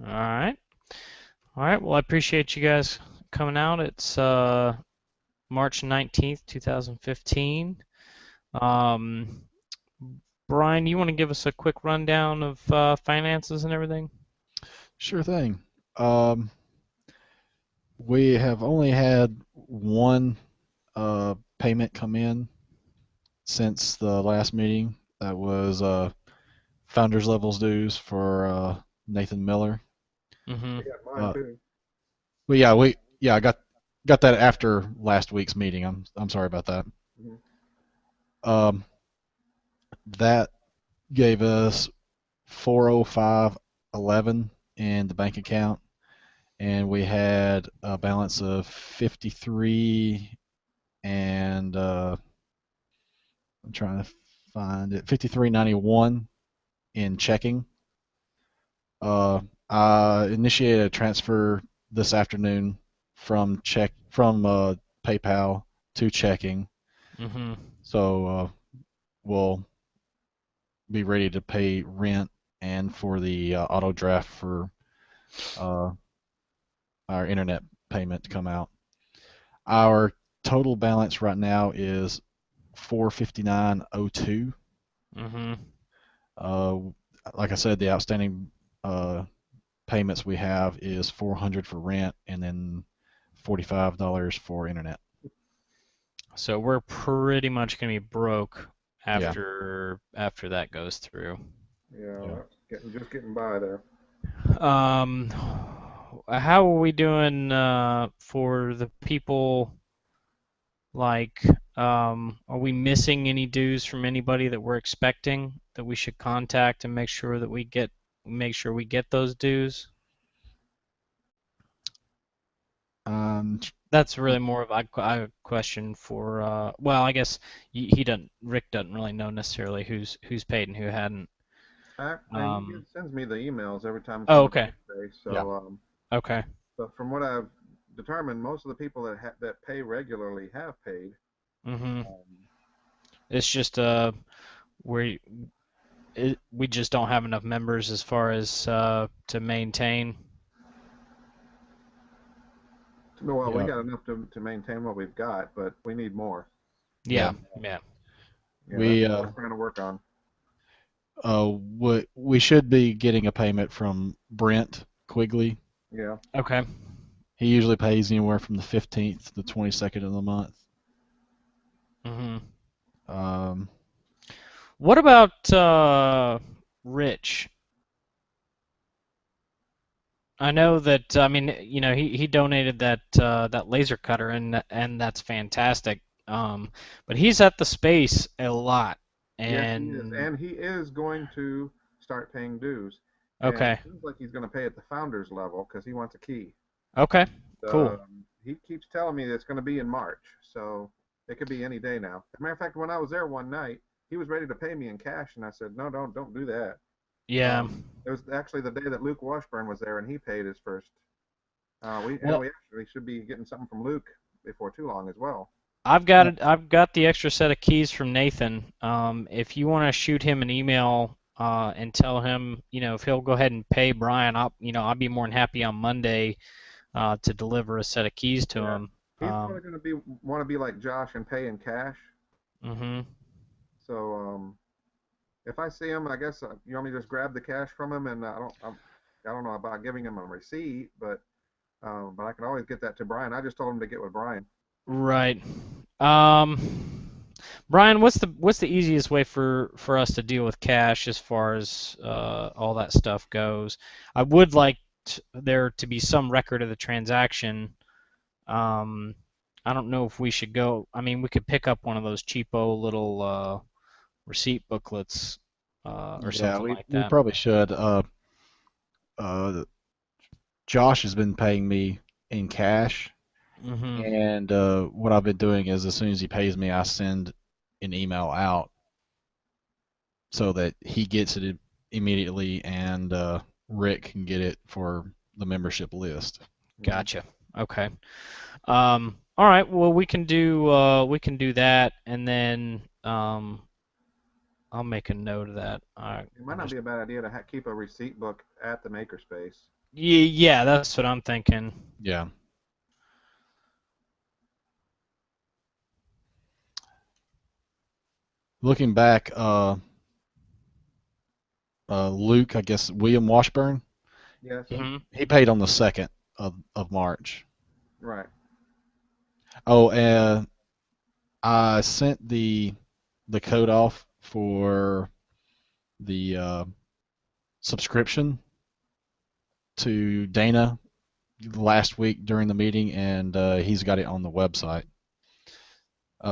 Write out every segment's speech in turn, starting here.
All right. All right. Well, I appreciate you guys coming out. It's March 19th, 2015. Um, Brian, you want to give us a quick rundown of finances and everything? Sure thing. Um, we have only had one payment come in since the last meeting. That was founders levels dues for Nathan Miller. Mm-hmm. I got mine Uh, too. but yeah, I got that after last week's meeting. I'm sorry about that. Mhm. Um, that gave us 405.11 in the bank account, and we had a balance of 53 and I'm trying to find it, 53.91 in checking. I initiated a transfer this afternoon from PayPal to checking, Mm-hmm. so we'll be ready to pay rent and for the auto draft for uh, our internet payment to come out. Our total balance right now is 459.02. Mm-hmm. Uh, like I said, the outstanding uh, payments we have is 400 for rent and then $45 for internet. So we're pretty much gonna be broke Yeah, after that goes through. Yeah, yeah. that's just getting by there. Um, how are we doing for the people like are we missing any dues from anybody that we're expecting that we should contact and make sure we get those dues? Um, That's really more of a question for well, I guess he doesn't Rick doesn't really know necessarily who's paid and who hadn't. He Um, sends me the emails every time oh, somebody okay. pays. yeah. Okay. But from what I've determined, most of the people that pay regularly have paid. Mhm. Um, It's just we we just don't have enough members as far as to maintain. well, we Yeah. got enough to maintain what we've got, but we need more. Yeah. Yeah, yeah. Yeah, that's We what we're trying to work on. we should be getting a payment from Brent Quigley. Yeah. Okay. He usually pays anywhere from the 15th to the 22nd of the month. Mhm. Um, What about Rich? I know that I mean, he donated that laser cutter and that's fantastic. But he's at the space a lot. Yes, he is, And and he is going to start paying dues, and it okay. seems like he's going to pay at the founders level because he wants a key. Okay. Cool. He keeps telling me that it's going to be in March, so it could be any day now. As a matter of fact, when I was there one night, he was ready to pay me in cash, and I said, "No, don't do that." Yeah. It was actually the day that Luke Washburn was there, and he paid his first. Well, We actually should be getting something from Luke before too long as well. I've got it. I've got the extra set of keys from Nathan. If you want to shoot him an email and tell him, if he'll go ahead and pay Brian, I'll be more than happy on Monday to deliver a set of keys to Yeah, him. he's probably going to be want to be like Josh and pay in cash. Mhm. So if I see him, I guess you want me to just grab the cash from him, and I don't know about giving him a receipt, but I can always get that to Brian. I just told him to get with Brian. Right. Brian, what's the easiest way for us to deal with cash as far as all that stuff goes? I would like there to be some record of the transaction. Um, I don't know if we should go. I mean, we could pick up one of those cheapo little receipt booklets or yeah, something we like we that. probably should. Uh, Josh has been paying me in cash, Hmm. and what I've been doing is as soon as he pays me, I send an email out so that he gets it immediately, and Rick can get it for the membership list. Hmm. Gotcha. Okay. All right. Well, we can do that, and then I'll make a note of that. It might not be a bad idea to keep a receipt book at the makerspace. Yeah, that's what I'm thinking. Yeah. Looking back, Luke, I guess William Washburn, Yes. he paid on the 2nd of March. Right. Oh, and I sent the code off for the subscription to Dana last week during the meeting, and he's got it on the website.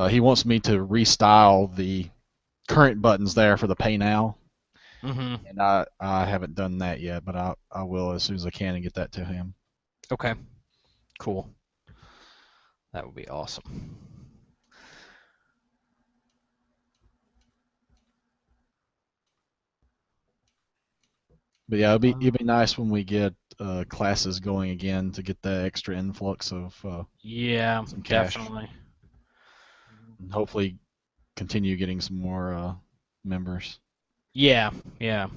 He wants me to restyle the current buttons there for the Pay Now, and I haven't done that yet, but I will as soon as I can and get that to him. Okay, cool. That would be awesome. But yeah, it'd be nice when we get classes going again to get that extra influx of Yeah, some cash. definitely. And hopefully continue getting some more members. Yeah, yeah.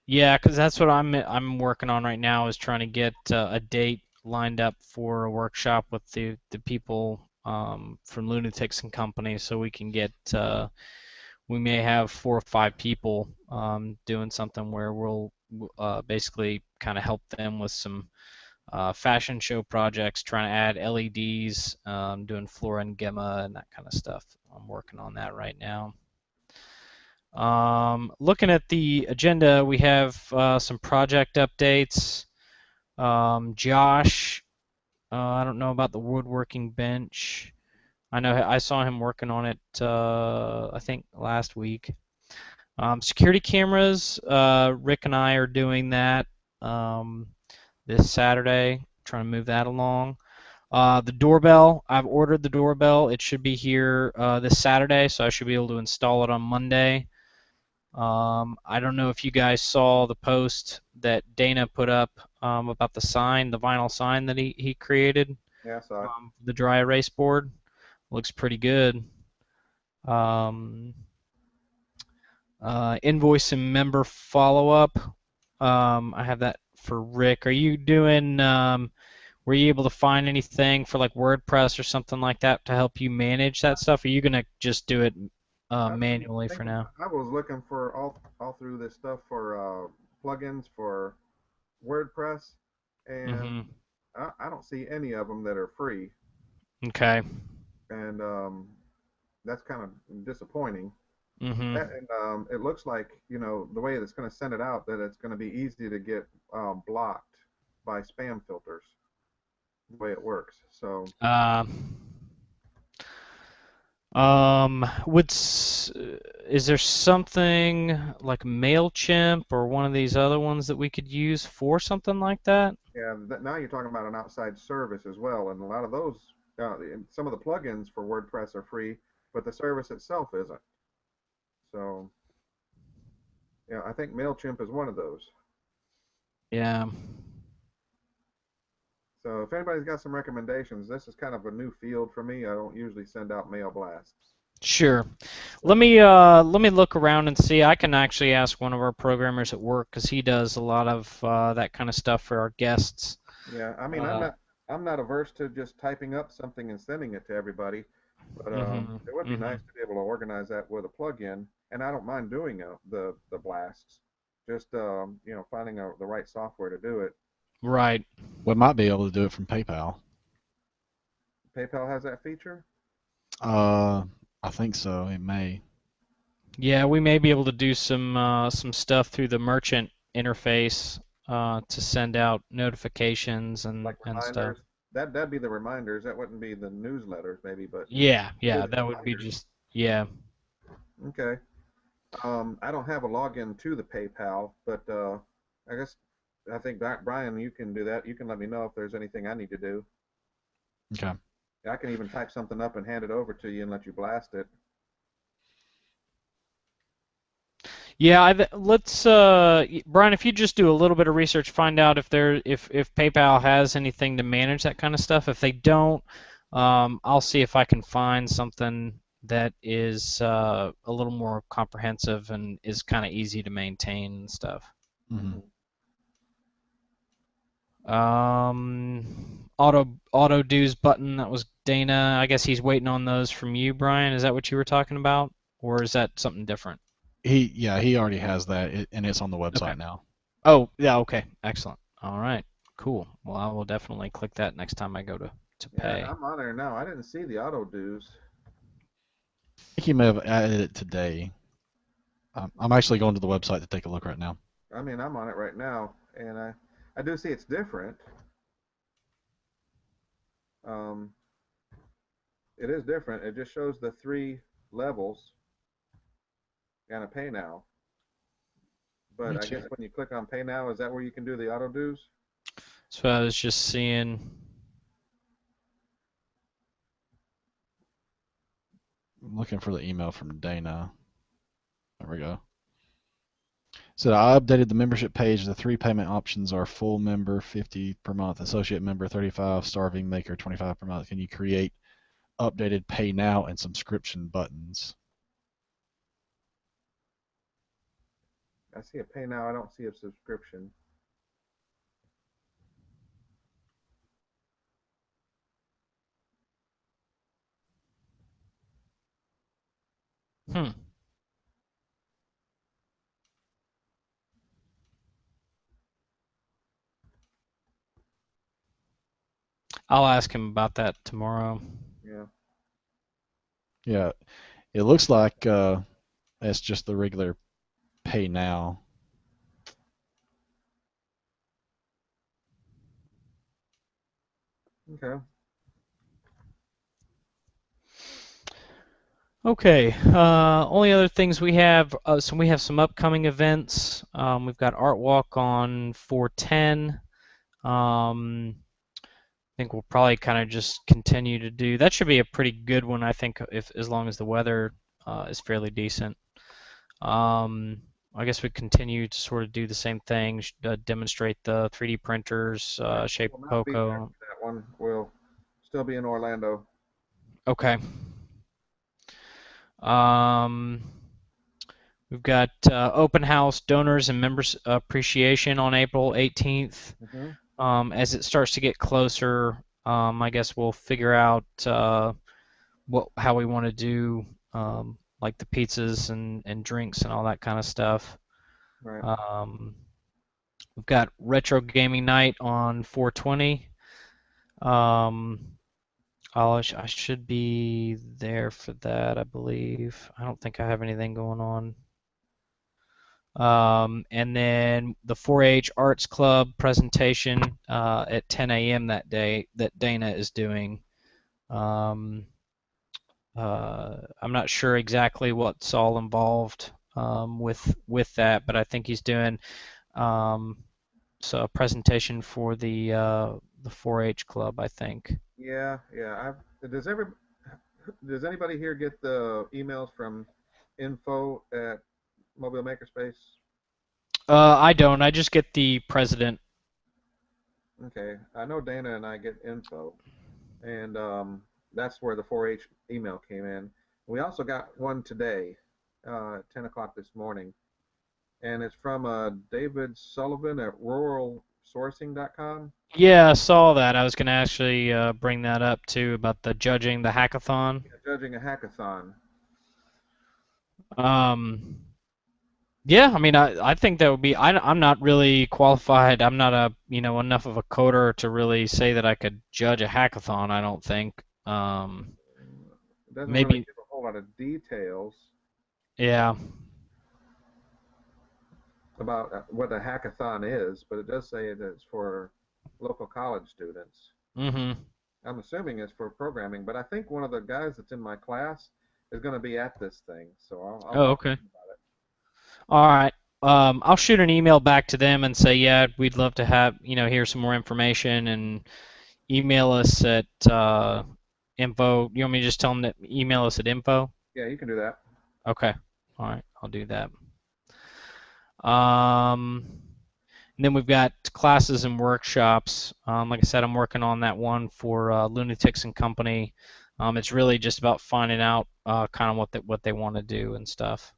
Yeah, because that's what I'm working on right now, is trying to get a date lined up for a workshop with the people from Lunatics and Company, so we can get we may have 4 or 5 people doing something where we'll basically kind of help them with some fashion show projects, trying to add LEDs, doing Flora and Gemma and that kind of stuff. I'm working on that right now. Looking at the agenda, we have some project updates. Josh, I don't know about the woodworking bench. I know I saw him working on it, I think last week. Security cameras, Rick and I are doing that this Saturday, trying to move that along. The doorbell, I've ordered the doorbell. It should be here this Saturday, so I should be able to install it on Monday. I don't know if you guys saw the post that Dana put up about the sign, the vinyl sign that he created. Yeah, I saw it. The dry erase board. Looks pretty good. Invoice and member follow-up. I have that for Rick. Are you doing, were you able to find anything for like WordPress or something like that to help you manage that stuff? Or are you going to just do it manually for now? I was looking for all through this stuff for plugins for WordPress, and I don't see any of them that are free. Okay. And that's kind of disappointing. Mm-hmm. And it looks like, the way it's going to send it out, that it's going to be easy to get blocked by spam filters, the way it works. So. Is there something like MailChimp or one of these other ones that we could use for something like that? Yeah, now you're talking about an outside service as well, and a lot of those, some of the plugins for WordPress are free, but the service itself isn't. So, yeah, I think MailChimp is one of those. Yeah. So if anybody's got some recommendations, this is kind of a new field for me. I don't usually send out mail blasts. Sure. Let me look around and see. I can actually ask one of our programmers at work, because he does a lot of that kind of stuff for our guests. Yeah, I mean, I'm not averse to just typing up something and sending it to everybody, but it would be nice to be able to organize that with a plugin, and I don't mind doing the blasts. Just finding the right software to do it. Right. We might be able to do it from PayPal. PayPal has that feature? I think so. It may. Yeah, we may be able to do some stuff through the merchant interface to send out notifications and stuff. That'd be the reminders. That wouldn't be the newsletters, maybe, but. Yeah, that would be just yeah. Okay. I don't have a login to the PayPal, but I think Brian, you can do that. You can let me know if there's anything I need to do. Okay. I can even type something up and hand it over to you and let you blast it. Yeah, let's Brian, if you just do a little bit of research, find out if PayPal has anything to manage that kind of stuff. If they don't, I'll see if I can find something that is a little more comprehensive and is kind of easy to maintain and stuff. Hmm. Auto dues button, that was Dana. I guess he's waiting on those from you, Brian. Is that what you were talking about, or is that something different? He already has that, and it's on the Okay. website now. Oh, yeah, okay. Excellent. All right. Cool. Well, I will definitely click that next time I go to Yeah, pay. I'm on there now. I didn't see the auto dues. I think he may have added it today. I'm actually going to the website to take a look right now. I mean, I'm on it right now, and I do see it's different. Um, it is different. It just shows the 3 levels and a pay now. But Me I too. guess when you click on pay now, is that where you can do the auto dues? So I was just seeing. I'm looking for the email from Dana. There we go. So I updated the membership page. The 3 payment options are full member, 50 per month, associate member, 35, starving maker, 25 per month. Can you create updated pay now and subscription buttons? I see a pay now. I don't see a subscription. Hmm. I'll ask him about that tomorrow. Yeah. Yeah, it looks like it's just the regular pay now. Okay. Okay. Only other things we have. So we have some upcoming events. We've got Art Walk on 410. I think we'll probably kind of just continue to do. That should be a pretty good one, I think, if as long as the weather is fairly decent. I guess we continue to sort of do the same thing, demonstrate the 3D printers, Yeah. shape Will not be there Poco. for that one. We'll still be in Orlando. Okay. Um, we've got open house donors and members appreciation on April 18th. Mm-hmm. As it starts to get closer, I guess we'll figure out how we want to do like the pizzas and drinks and all that kind of stuff. Right. We've got retro gaming night on 420. Um, I should be there for that, I believe. I don't think I have anything going on. And then the 4-H Arts Club presentation at 10 a.m. that day that Dana is doing. Um, I'm not sure exactly what's all involved with that, but I think he's doing um, a presentation for the 4-H club, I think. Yeah. Yeah. Does anybody here get the emails from info at Mobile Makerspace? I don't. I just get the president. Okay. I know Dana and I get info, and that's where the 4-H email came in. We also got one today, at 10 o'clock this morning, and it's from David Sullivan at ruralsourcing.com. Yeah, I saw that. I was going to actually bring that up too about the judging the hackathon. Yeah, judging a hackathon. Um, yeah, I mean, I think that would be. I'm not really qualified. I'm not enough of a coder to really say that I could judge a hackathon. I don't think. It doesn't really Maybe. give a whole lot of details Yeah. about what a hackathon is, but it does say it is for local college students. Mm-hmm. I'm assuming it's for programming, but I think one of the guys that's in my class is going to be at this thing, so I'll Oh, talk to okay. him about it. All right. I'll shoot an email back to them and say, yeah, we'd love to have, hear some more information and email us at info. You want me to just tell them to email us at info? Yeah, you can do that. Okay. All right. I'll do that. And then we've got classes and workshops. Like I said, I'm working on that one for Lunatics and Company. It's really just about finding out kind of what they want to do and stuff.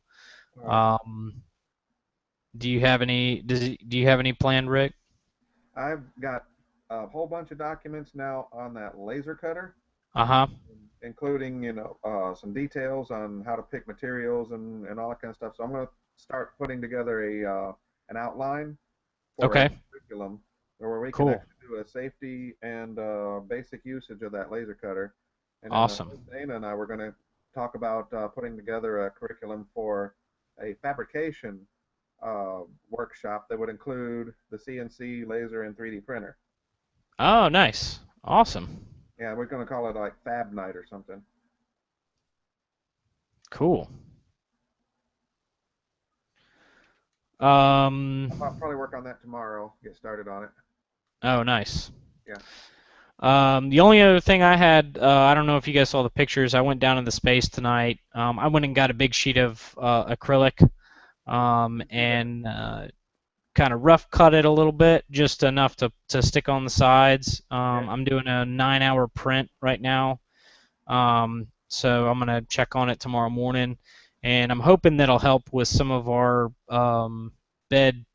All right. Do you have any planned, Rick? I've got a whole bunch of documents now on that laser cutter, Uh-huh. including some details on how to pick materials and all that kind of stuff. So I'm going to start putting together an outline for a Okay. curriculum where we can Cool. actually do a safety and basic usage of that laser cutter. And then Awesome. Dana and I were going to talk about putting together a curriculum for a fabrication workshop that would include the CNC laser and 3D printer. Oh, nice. Awesome. Yeah, we're going to call it like Fab Night or something. Cool. I'll probably work on that tomorrow, get started on it. Oh, nice. Yeah. The only other thing I had, I don't know if you guys saw the pictures. I went down in the space tonight. I went and got a big sheet of acrylic, and kind of rough cut it a little bit, just enough to stick on the sides. Yeah. I'm doing a 9-hour print right now, so I'm gonna check on it tomorrow morning, and I'm hoping that'll help with some of our bed,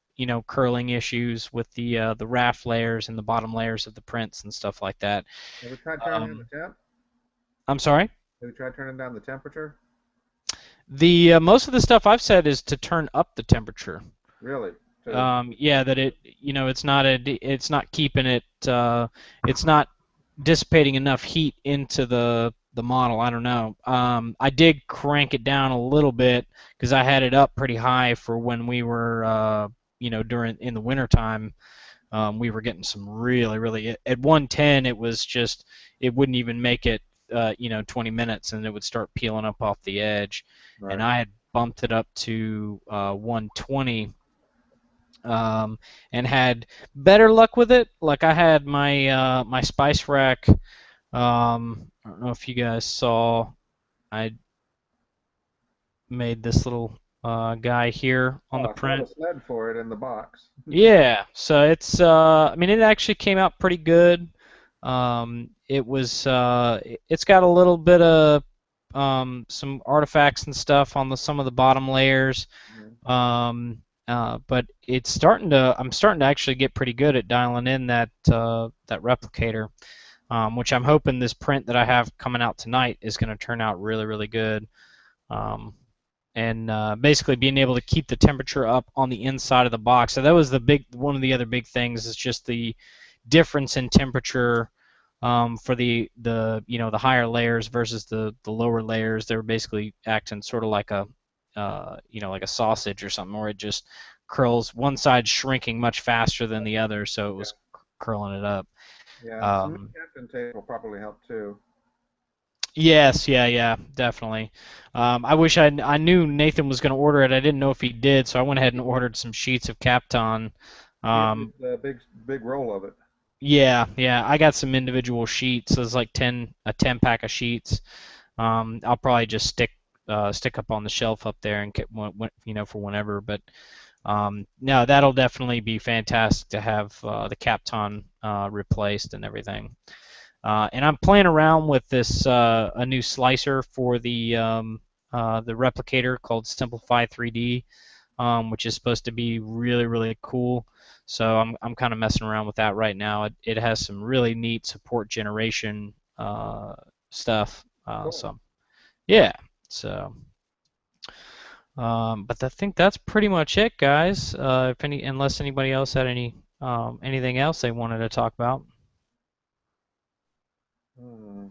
curling issues with the raft layers and the bottom layers of the prints and stuff like that. Have we tried turning down Um, the temp? I'm sorry. Have we tried turning down the temperature? The most of the stuff I've said is to turn up the temperature. Really? Yeah, that it's not keeping it, it's not dissipating enough heat into the model. I don't know. I did crank it down a little bit because I had it up pretty high for when we were, during in the wintertime. We were getting some really at 110. It was just it wouldn't even make it, 20 minutes, and it would start peeling up off the edge. Right. And I had bumped it up to 120, and had better luck with it. Like I had my spice rack. I don't know if you guys saw. I made this little guy here on the Oh, I saw print. the sled for it in the box. Yeah, so it's I mean it actually came out pretty good. It's got a little bit of some artifacts and stuff on some of the bottom layers. Mhm. But I'm starting to actually get pretty good at dialing in that replicator, which I'm hoping this print that I have coming out tonight is going to turn out really good. And basically being able to keep the temperature up on the inside of the box. So that was one of the other big things is just the difference in temperature, for the higher layers versus the lower layers. They were basically acting sort of like like a sausage or something, where it just curls, one side shrinking much faster than the other, so it was curling it up. Yeah, some new Um, captain tape will probably help too. yes, yeah, definitely. I wish I knew Nathan was going to order it. I didn't know if he did, so I went ahead and ordered some sheets of Kapton. He had Um, this big roll of it. yeah, I got some individual sheets. There's like a 10 pack of sheets. I'll probably just stick up on the shelf up there and get for whenever. But no, that'll definitely be fantastic to have the Kapton replaced and everything. And I'm playing around with this a new slicer for the replicator called Simplify 3D, which is supposed to be really cool. So I'm kind of messing around with that right now. It has some really neat support generation stuff. Cool. So yeah. So but I think that's pretty much it, guys. Unless anybody else had anything else they wanted to talk about. Hmm.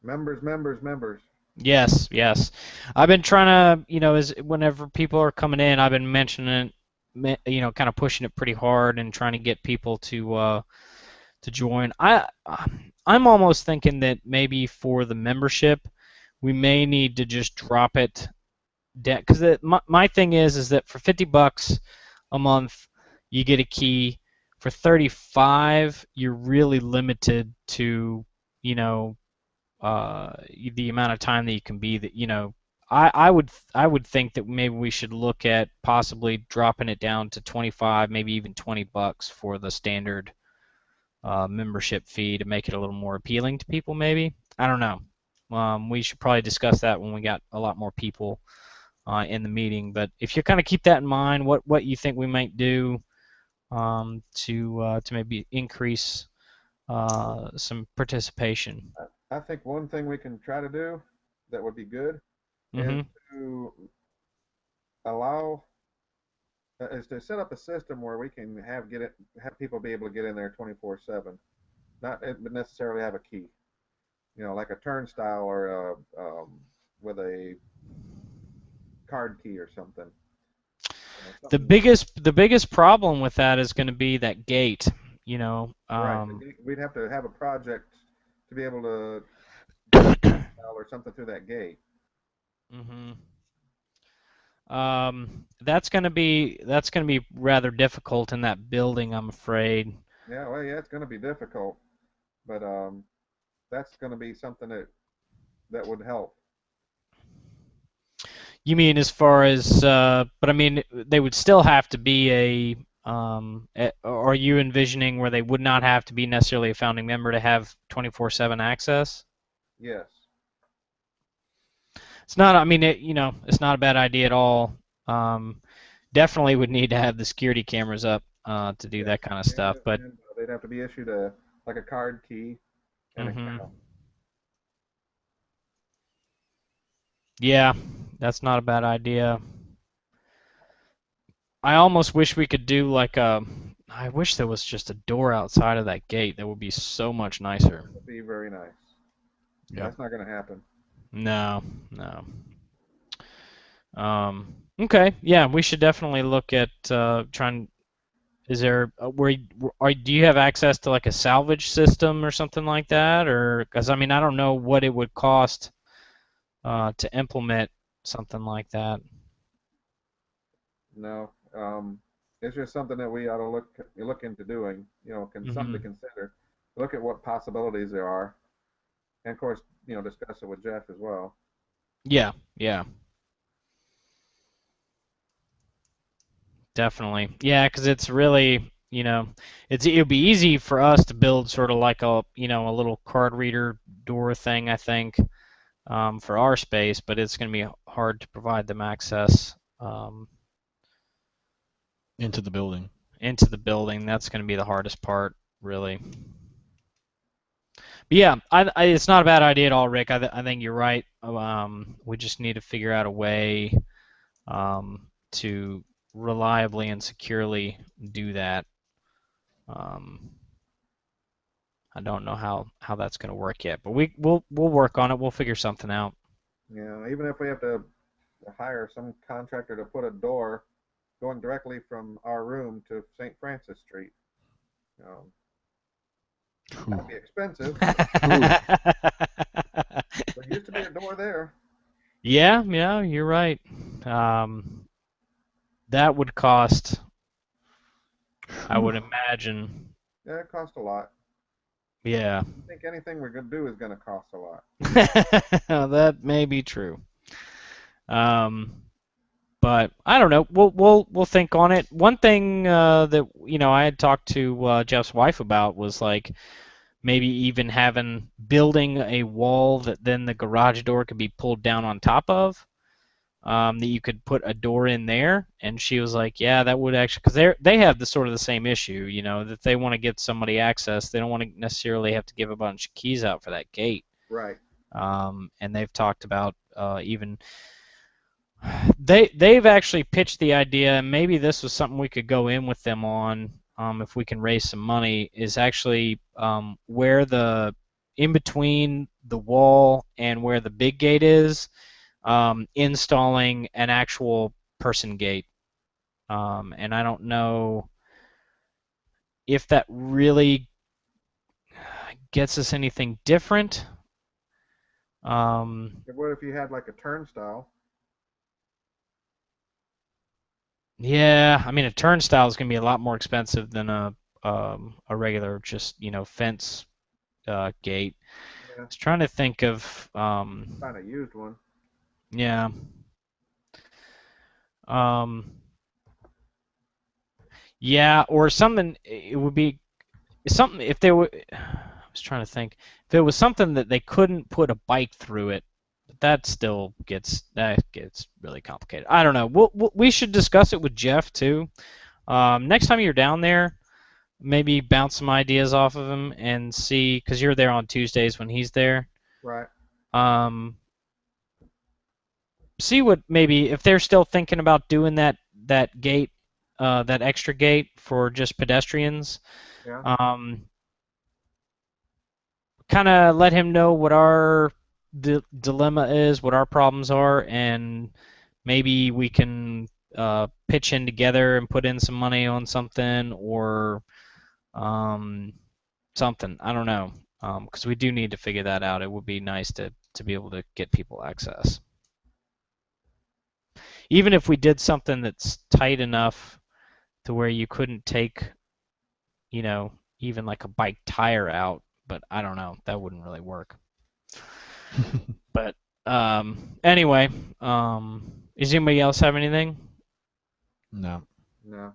Members. Yes. I've been trying to, as whenever people are coming in, I've been mentioning it, kind of pushing it pretty hard and trying to get people to join. I'm almost thinking that maybe for the membership, we may need to just drop it down, because my thing is that for $50 a month, you get a key. For 35, you're really limited to, you know, the amount of time that you can be that I would think that maybe we should look at possibly dropping it down to 25, maybe even $20 for the standard membership fee to make it a little more appealing to people. Maybe, I don't know. We should probably discuss that when we got a lot more people in the meeting. But if you kind of keep that in mind, what you think we might do to maybe increase some participation. I think one thing we can try to do that would be good is Mm-hmm. to allow is to set up a system where we can have people be able to get in there 24/7, not necessarily have a key. Like a turnstile or with a card key or something. The biggest problem with that is going to be that gate. Right. We'd have to have a project to be able to get a turnstile or something through that gate. Mm-hmm. That's gonna be rather difficult in that building, I'm afraid. Yeah, well, yeah, it's going to be difficult, but that's going to be something that would help. You mean as far as, but I mean, they would still have to be are you envisioning where they would not have to be necessarily a founding member to have 24/7 access? Yes. It's not, I mean, it's not a bad idea at all. Um, Definitely would need to have the security cameras up to do Yes. that kind of stuff, but And they'd have to be issued like a card key and a hmm count. yeah, that's not a bad idea. I almost wish we could do like I wish there was just a door outside of that gate. That would be so much nicer. That would be very nice. Yeah. That's not going to happen. No, no. Okay, yeah, we should definitely look at trying. Is there do you have access to like a salvage system or something like that, or because I mean I don't know what it would cost to implement something like that. No. It's just something that we ought to look into doing. Something to Hmm. consider. Look at what possibilities there are, and of course, discuss it with Jeff as well. Yeah, yeah, definitely. Yeah, because it's really, it would be easy for us to build sort of like a little card reader door thing, I think, for our space, but it's going to be hard to provide them access Into the building. into the building. That's going to be the hardest part, really. But yeah, it's not a bad idea at all, Rick. I think you're right. We just need to figure out a way to reliably and securely do that. Um, I don't know how that's going to work yet, but we'll work on it. We'll figure something out. Even if we have to hire some contractor to put a door going directly from our room to St. Francis Street. Um, that'd be expensive, but there used to be a door there. Yeah, yeah, you're right. That would cost, I would imagine. Yeah, it costs a lot. Yeah. I think anything we're gonna do is gonna cost a lot. That may be true. Um, but I don't know. We'll think on it. One thing that I had talked to Jeff's wife about was like maybe even building a wall that then the garage door could be pulled down on top of. That you could put a door in there, and she was like, "Yeah, that would actually," because they have the sort of the same issue, that they want to give somebody access, they don't want to necessarily have to give a bunch of keys out for that gate. Right. And they've talked about even they've actually pitched the idea, and maybe this was something we could go in with them on if we can raise some money, is actually where the in between the wall and where the big gate is, installing an actual person gate. And I don't know if that really gets us anything different. What if you had like a turnstile? Yeah, I mean a turnstile is going to be a lot more expensive than a regular just fence gate. I Yeah, was trying to think of kind of used one. yeah. Um, yeah, or something. It would be something if they were. was trying to think. If it was something that they couldn't put a bike through it, that still gets really complicated. I don't know. We should discuss it with Jeff too. Next time you're down there, maybe bounce some ideas off of him and see, because you're there on Tuesdays when he's there. Right. See what maybe if they're still thinking about doing that gate, that extra gate for just pedestrians. Yeah. Kind of let him know what our dilemma is, what our problems are, and maybe we can pitch in together and put in some money on something or something. I don't know, because we do need to figure that out. It would be nice to be able to get people access. Even if we did something that's tight enough to where you couldn't take, even like a bike tire out, but I don't know, that wouldn't really work. But anyway, does anybody else have anything? No. No.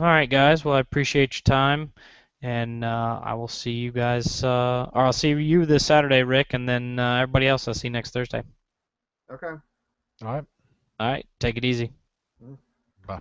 All right, guys. Well, I appreciate your time, and I will see you guys, or I'll see you this Saturday, Rick, and then everybody else I'll see next Thursday. Okay. All right. All right. Take it easy. Bye.